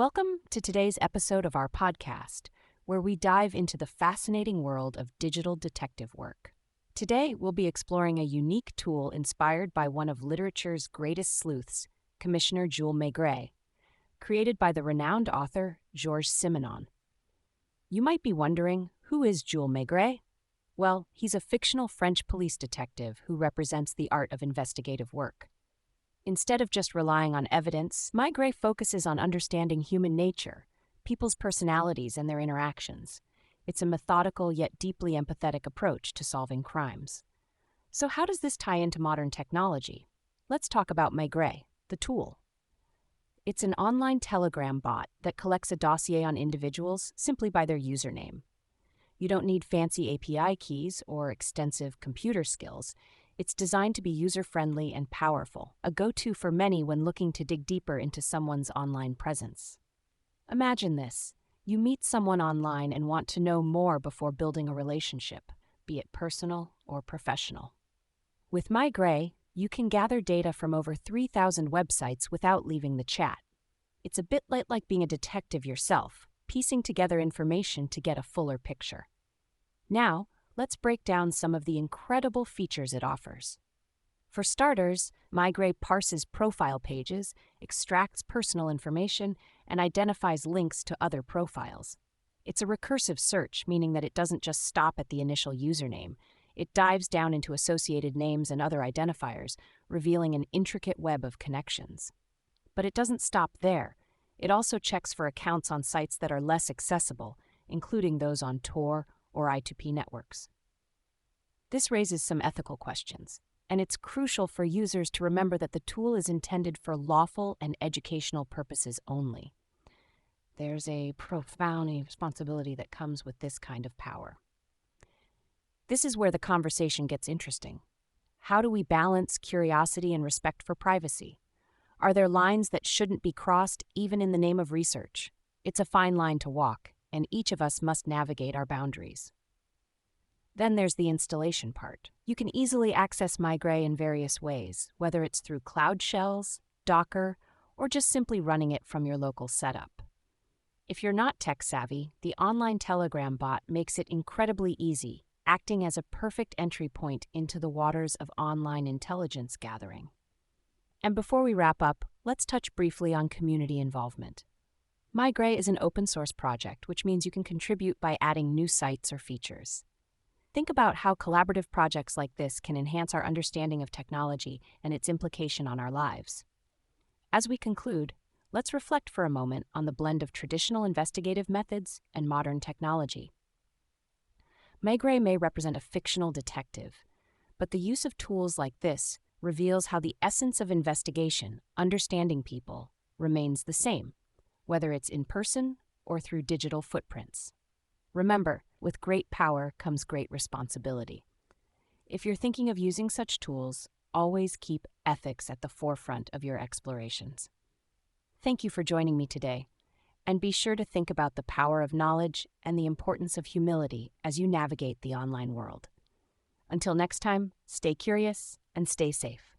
Welcome to today's episode of our podcast, where we dive into the fascinating world of digital detective work. Today, we'll be exploring a unique tool inspired by one of literature's greatest sleuths, Commissioner Jules Maigret, created by the renowned author Georges Simenon. You might be wondering, who is Jules Maigret? Well, he's a fictional French police detective who represents the art of investigative work. Instead of just relying on evidence, Maigret focuses on understanding human nature, people's personalities, and their interactions. It's a methodical yet deeply empathetic approach to solving crimes. So how does this tie into modern technology? Let's talk about Maigret, the tool. It's an online Telegram bot that collects a dossier on individuals simply by their username. You don't need fancy API keys or extensive computer skills. It's designed to be user-friendly and powerful, a go-to for many when looking to dig deeper into someone's online presence. Imagine this. You meet someone online and want to know more before building a relationship, be it personal or professional. With Maigret, you can gather data from over 3,000 websites without leaving the chat. It's a bit like being a detective yourself, piecing together information to get a fuller picture. Now, let's break down some of the incredible features it offers. For starters, Maigret parses profile pages, extracts personal information, and identifies links to other profiles. It's a recursive search, meaning that it doesn't just stop at the initial username. It dives down into associated names and other identifiers, revealing an intricate web of connections. But it doesn't stop there. It also checks for accounts on sites that are less accessible, including those on Tor or I2P networks. This raises some ethical questions, and it's crucial for users to remember that the tool is intended for lawful and educational purposes only. There's a profound responsibility that comes with this kind of power. This is where the conversation gets interesting. How do we balance curiosity and respect for privacy? Are there lines that shouldn't be crossed even in the name of research? It's a fine line to walk, and each of us must navigate our boundaries. Then there's the installation part. You can easily access Maigret in various ways, whether it's through Cloud Shells, Docker, or just simply running it from your local setup. If you're not tech-savvy, the online Telegram bot makes it incredibly easy, acting as a perfect entry point into the waters of online intelligence gathering. And before we wrap up, let's touch briefly on community involvement. Maigret is an open-source project, which means you can contribute by adding new sites or features. Think about how collaborative projects like this can enhance our understanding of technology and its implication on our lives. As we conclude, let's reflect for a moment on the blend of traditional investigative methods and modern technology. Maigret may represent a fictional detective, but the use of tools like this reveals how the essence of investigation, understanding people, remains the same, whether it's in person or through digital footprints. Remember, with great power comes great responsibility. If you're thinking of using such tools, always keep ethics at the forefront of your explorations. Thank you for joining me today, and be sure to think about the power of knowledge and the importance of humility as you navigate the online world. Until next time, stay curious and stay safe.